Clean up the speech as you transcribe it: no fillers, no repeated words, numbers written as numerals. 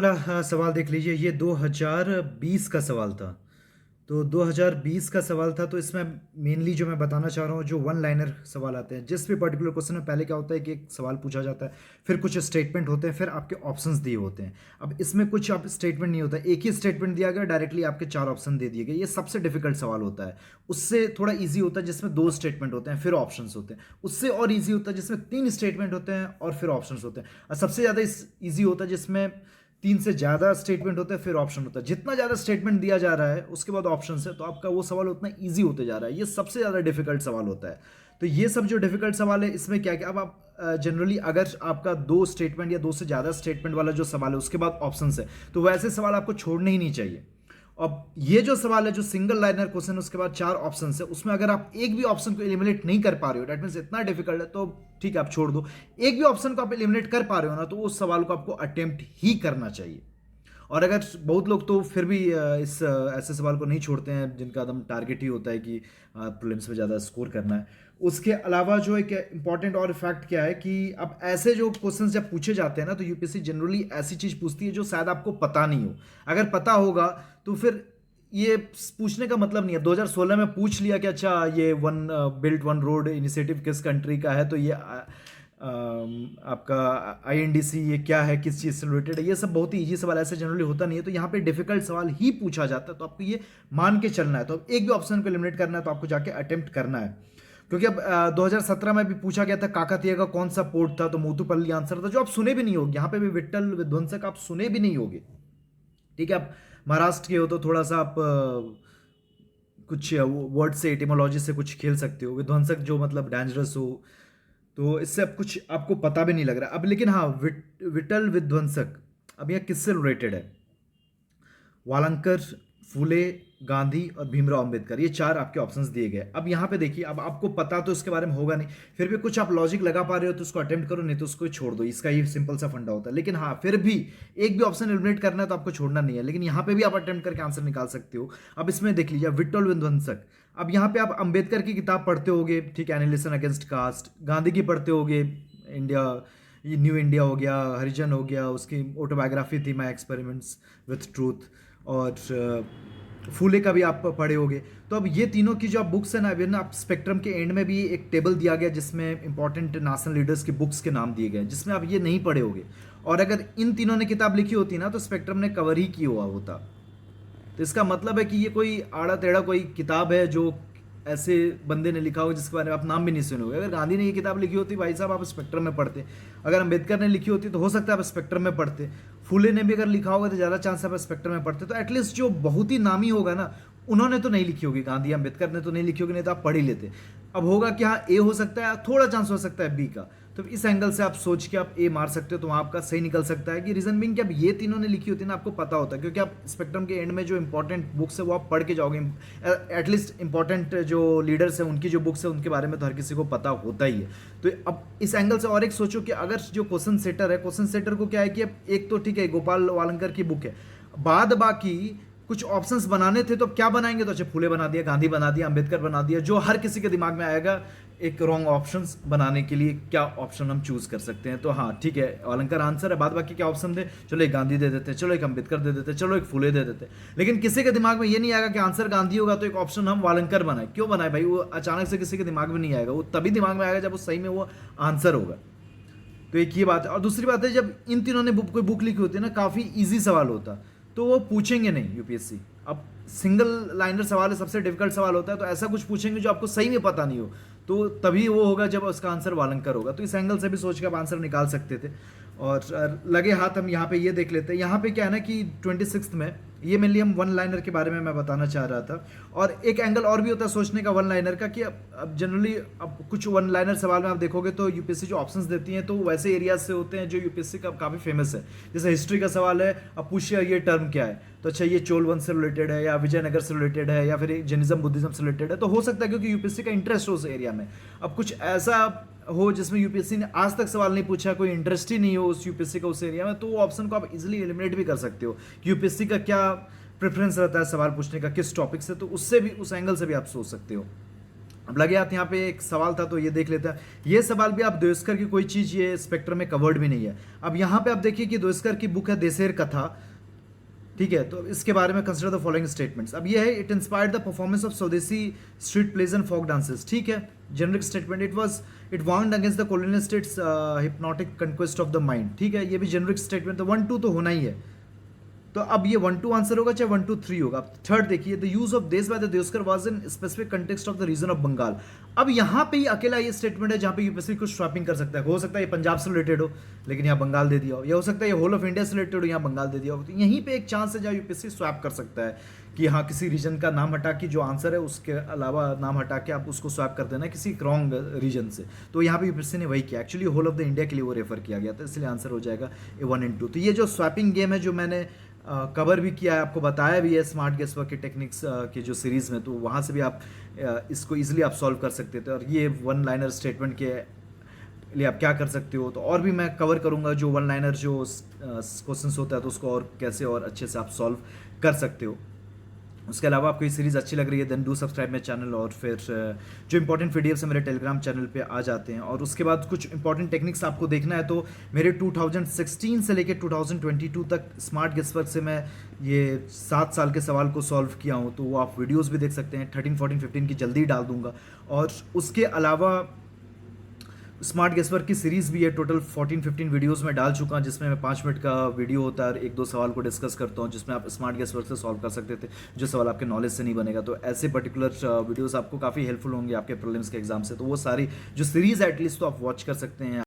हाँ, सवाल देख लीजिए। ये 2020 का सवाल था। तो 2020 का सवाल था, तो इसमें मेनली जो मैं बताना चाह रहा हूँ, जो वन लाइनर सवाल आते हैं जिस भी पर्टिकुलर क्वेश्चन में, पहले क्या होता है कि एक सवाल पूछा जाता है, फिर कुछ स्टेटमेंट होते हैं, फिर आपके ऑप्शंस दिए होते हैं। अब इसमें कुछ आप स्टेटमेंट नहीं होता, एक ही स्टेटमेंट दिया गया, डायरेक्टली आपके चार ऑप्शन दे दिए गए। ये सबसे डिफिकल्ट सवाल होता है। उससे थोड़ा ईजी होता है जिसमें दो स्टेटमेंट होते हैं फिर ऑप्शंस होते हैं। उससे और ईजी होता है जिसमें तीन स्टेटमेंट होते हैं और फिर ऑप्शंस होते हैं। और सबसे ज़्यादा ईजी होता है जिसमें तीन से ज़्यादा स्टेटमेंट होते हैं फिर ऑप्शन होता है। जितना ज़्यादा स्टेटमेंट दिया जा रहा है उसके बाद ऑप्शन है, तो आपका वो सवाल उतना ईजी होते जा रहा है। ये सबसे ज़्यादा डिफिकल्ट सवाल होता है। तो ये सब जो डिफिकल्ट सवाल है, इसमें क्या क्या, अब आप जनरली अगर आपका दो स्टेटमेंट या दो से ज़्यादा स्टेटमेंट वाला जो सवाल है उसके बाद ऑप्शन है, तो वैसे सवाल आपको छोड़ने ही नहीं चाहिए। अब ये जो सवाल है, जो सिंगल लाइनर क्वेश्चन, उसके बाद चार ऑप्शन है, उसमें अगर आप एक भी ऑप्शन को एलिमिनेट नहीं कर पा रहे हो, दैट मीन्स इतना डिफिकल्ट है, तो ठीक है, आप छोड़ दो। एक भी ऑप्शन को आप एलिमिनेट कर पा रहे हो ना, तो उस सवाल को आपको अटेम्प्ट ही करना चाहिए। और अगर बहुत लोग तो फिर भी ऐसे सवाल को नहीं छोड़ते हैं जिनका एकदम टारगेट ही होता है कि प्रीलिम्स में ज़्यादा स्कोर करना है। उसके अलावा जो एक इंपॉर्टेंट और फैक्ट क्या है कि अब ऐसे जो क्वेश्चंस जब पूछे जाते हैं ना, तो यूपीएससी जनरली ऐसी चीज़ पूछती है जो शायद आपको पता नहीं हो। अगर पता होगा तो फिर ये पूछने का मतलब नहीं है। 2016 में पूछ लिया कि अच्छा, ये one built one road initiative किस कंट्री का है, तो ये आपका आईएनडीसी ये क्या है, किस चीज़ से रिलेटेड है। ये सब बहुत ही ईजी सवाल, ऐसे जनरली होता नहीं है। तो यहाँ पे डिफिकल्ट सवाल ही पूछा जाता है, तो आपको ये मान के चलना है। तो अब एक भी ऑप्शन को एलिमिनेट करना है तो आपको जाके अटेम्प्ट करना है। क्योंकि अब 2017 में भी पूछा गया था काकातीय का कौन सा पोर्ट था, तो मोतुपल्ली आंसर था, जो आप सुने भी नहीं होगे। यहाँ पे भी विट्ठल विध्वंसक आप सुने भी नहीं होगे। ठीक है, आप महाराष्ट्र के हो तो थोड़ा सा आप कुछ वर्ड से, एटिमोलॉजी से कुछ खेल सकते हो। विध्वंसक जो मतलब डेंजरस हो, तो इससे अब कुछ आपको पता भी नहीं लग रहा। अब लेकिन हाँ, विटल विध्वंसक अब यह किससे रिलेटेड है? वालंकर, फूले, गांधी और भीमराव अंबेडकर, ये चार आपके ऑप्शंस दिए गए। अब यहाँ पे देखिए, अब आपको पता तो इसके बारे में होगा नहीं, फिर भी कुछ आप लॉजिक लगा पा रहे हो तो उसको अटेम्प्ट करो, नहीं तो उसको छोड़ दो। इसका ये सिंपल सा फंडा होता है। लेकिन हाँ, फिर भी एक भी ऑप्शन एलिमिनेट करना है तो आपको छोड़ना नहीं है, लेकिन यहाँ पे भी आप अटेम्प्ट करके आंसर निकाल सकते हो। अब इसमें देख लीजिए, विट्ठल विध्वंसक। अब यहाँ पे आप अंबेडकर की किताब पढ़ते होगे, ठीक है, एनिलिसन अगेंस्ट कास्ट। गांधी की पढ़ते होगे, इंडिया, ये न्यू इंडिया हो गया, हरिजन हो गया, उसकी ऑटोबायोग्राफी थी माई एक्सपेरिमेंट्स विथ ट्रूथ। और फूले का भी आप पढ़े होगे। तो अब ये तीनों की जो आप बुक्स है ना, अभी ना आप स्पेक्ट्रम के एंड में भी एक टेबल दिया गया जिसमें इंपॉर्टेंट नेशनल लीडर्स की बुक्स के नाम दिए गए, जिसमें आप ये नहीं पढ़े होगे। और अगर इन तीनों ने किताब लिखी होती ना, तो स्पेक्ट्रम ने कवर ही किया हुआ होता। तो इसका मतलब है कि ये कोई आड़ा टेढ़ा कोई किताब है जो ऐसे बंदे ने लिखा हो जिसके बारे में आप नाम भी नहीं सुने होगे। अगर गांधी ने ये किताब लिखी होती, भाई साहब, आप स्पेक्ट्रम में पढ़ते। अगर अंबेडकर ने लिखी होती तो हो सकता है आप स्पेक्ट्रम में पढ़ते। फूले ने भी अगर लिखा होगा तो ज़्यादा चांस आप स्पेक्ट्रम में पढ़ते। तो एटलीस्ट जो बहुत ही नामी होगा ना, उन्होंने तो नहीं लिखी होगी, गांधी अंबेडकर ने तो नहीं लिखी होगी, नहीं तो आप पढ़ ही लेते। अब होगा कि हाँ, ए हो सकता है, थोड़ा चांस हो सकता है बी का। तो इस एंगल से आप सोच के आप ए मार सकते हो, तो वहाँ आपका सही निकल सकता है। कि रीजन बिंग कि अब ये तीनों ने लिखी होती है ना, आपको पता होता है, क्योंकि आप स्पेक्ट्रम के एंड में जो इंपॉर्टेंट बुक्स है वो आप पढ़ के जाओगे। एटलीस्ट इंपॉर्टेंट जो लीडर्स हैं उनकी जो बुक्स है उनके बारे में तो हर किसी को पता होता ही है। तो अब इस एंगल से और एक सोचो कि अगर जो क्वेश्चन सेटर है, क्वेश्चन सेटर को क्या है कि अब एक तो ठीक है, गोपाल वालंकर की बुक है, बाद बाकी कुछ ऑप्शंस बनाने थे तो क्या बनाएंगे? तो अच्छा, फूले बना दिया, गांधी बना दिया, अंबेडकर बना दिया, जो हर किसी के दिमाग में आएगा एक रॉन्ग ऑप्शंस बनाने के लिए क्या ऑप्शन हम चूज कर सकते हैं। तो हाँ, ठीक है, अलंकार आंसर है, बाद बाकी क्या ऑप्शन दे, चलो एक गांधी दे देते, चलो एक अंबेडकर दे देते, चलो एक फूले दे देते। लेकिन किसी के दिमाग में ये नहीं आएगा कि आंसर गांधी होगा तो एक ऑप्शन हम वालंकर बनाए। क्यों बनाए भाई? वो अचानक से किसी के दिमाग में नहीं आएगा, वो तभी दिमाग में आएगा जब वो सही में वो आंसर होगा। तो एक ये बात है। और दूसरी बात है, जब इन तीनों ने कोई बुक लिखी होती है ना, काफ़ी ईजी सवाल होता, तो वो पूछेंगे नहीं यूपीएससी। अब सिंगल लाइनर सवाल है, सबसे डिफिकल्ट सवाल होता है, तो ऐसा कुछ पूछेंगे जो आपको सही में पता नहीं हो, तो तभी वो होगा जब उसका आंसर वालंकर होगा। तो इस एंगल से भी सोच के आप आंसर निकाल सकते थे। और लगे हाथ हम यहाँ पे ये देख लेते हैं। यहाँ पे क्या है ना कि 26 में ये मेनली हम वन लाइनर के बारे में मैं बताना चाह रहा था। और एक एंगल और भी होता है सोचने का वन लाइनर का, कि अब जनरली अब कुछ वन लाइनर सवाल में आप देखोगे तो यूपीएससी जो ऑप्शंस देती हैं तो वैसे एरियाज से होते हैं जो यूपीएससी का काफ़ी फेमस है। जैसे हिस्ट्री का सवाल है, अब पूछिए ये टर्म क्या है, तो अच्छा, ये चोल वंश से रिलेटेड है या विजयनगर से रिलेटेड है या फिर जैनिज्म बुद्धिज्म से रिलेटेड है, तो हो सकता है क्योंकि यूपीएससी का इंटरेस्ट हो उस एरिया में। अब कुछ ऐसा हो जिसमें यूपीएससी ने आज तक सवाल नहीं पूछा, कोई इंटरेस्ट ही नहीं हो उस यूपीएससी का उस एरिया में, तो वो ऑप्शन को आप इजीली एलिमिनेट भी कर सकते हो कि यूपीएससी का क्या प्रेफरेंस रहता है सवाल पूछने का, किस टॉपिक से। तो उससे भी, उस एंगल से भी आप सोच सकते हो। अब लगे हाथ यहाँ पे एक सवाल था तो ये देख लेते हैं। ये सवाल भी आप देवस्कर की कोई चीज़ ये स्पेक्ट्रम में कवर्ड भी नहीं है। अब यहाँ पे आप देखिए कि देवस्कर की बुक है देसेर कथा, ठीक है, तो इसके बारे में कंसिडर द फॉलोइंग स्टेटमेंट्स। अब ये है it inspired the performance of swadeshi street plays and folk dances, ठीक है, generic statement. It warned against the colonial state's hypnotic conquest of the mind, ठीक है, ये भी जेनरिक स्टेटमेंट। तो 1 2 तो होना ही है। तो अब ये 1 2 आंसर होगा चाहे 1 2 3 होगा। अब थर्ड देखिए, the use of desh by the Deuskar was in specific context of the region of Bengal. अब यहाँ पे ही अकेला ये स्टेटमेंट है जहाँ पे यूपीएससी कुछ स्वैपिंग कर सकता है। हो सकता है ये पंजाब से रिलेटेड हो लेकिन यहाँ बंगाल दे दिया हो, या हो सकता है ये होल ऑफ इंडिया से रिलेटेड हो यहाँ बंगाल दे दिया हो। तो यहीं पे एक चांस है जहाँ यूपीएससी स्वैप कर सकता है कि हाँ किसी रीजन का नाम हटा के जो आंसर है उसके अलावा नाम हटा के आप उसको स्वैप कर देना किसी रॉन्ग रीजन से। तो यहाँ पे यूपीएससी ने वही किया, actually whole of the India के लिए वो रेफर किया गया था, इसलिए आंसर हो जाएगा ए 1 and 2। तो ये जो स्वैपिंग गेम है जो मैंने कवर भी किया है, आपको बताया भी है स्मार्ट गेस वर्क के टेक्निक्स की जो सीरीज़ में, तो वहाँ से भी आप इसको इजीली आप सॉल्व कर सकते थे। और ये वन लाइनर स्टेटमेंट के लिए आप क्या कर सकते हो, तो और भी मैं कवर करूँगा जो वन लाइनर जो क्वेश्चंस होता है तो उसको और कैसे और अच्छे से आप सॉल्व कर सकते हो। उसके अलावा आपको ये सीरीज़ अच्छी लग रही है then do subscribe my channel, और फिर जो इंपॉर्टेंट वीडियोस है मेरे टेलीग्राम चैनल पे आ जाते हैं। और उसके बाद कुछ इंपॉर्टेंट टेक्निक्स आपको देखना है तो मेरे 2016 से लेकर 2022 तक स्मार्ट गेस वर्क से मैं ये 7 साल के सवाल को सॉल्व किया हूँ, तो वो आप वीडियोस भी देख सकते हैं। 13 14 15 की जल्दी डाल दूंगा। और उसके अलावा स्मार्ट गेस वर्क की सीरीज़ भी है, टोटल 14-15 वीडियोस में डाल चुका हूँ, जिसमें मैं 5 मिनट का वीडियो होता है और 1-2 सवाल को डिस्कस करता हूँ जिसमें आप स्मार्ट गेस वर्क से सॉल्व कर सकते थे जो सवाल आपके नॉलेज से नहीं बनेगा। तो ऐसे पर्टिकुलर वीडियोस आपको काफ़ी हेल्पफुल होंगे आपके प्रीलिम्स के एग्जाम से, तो वो सारी जो सीरीज़ है एटलीस्ट तो आप वॉच कर सकते हैं।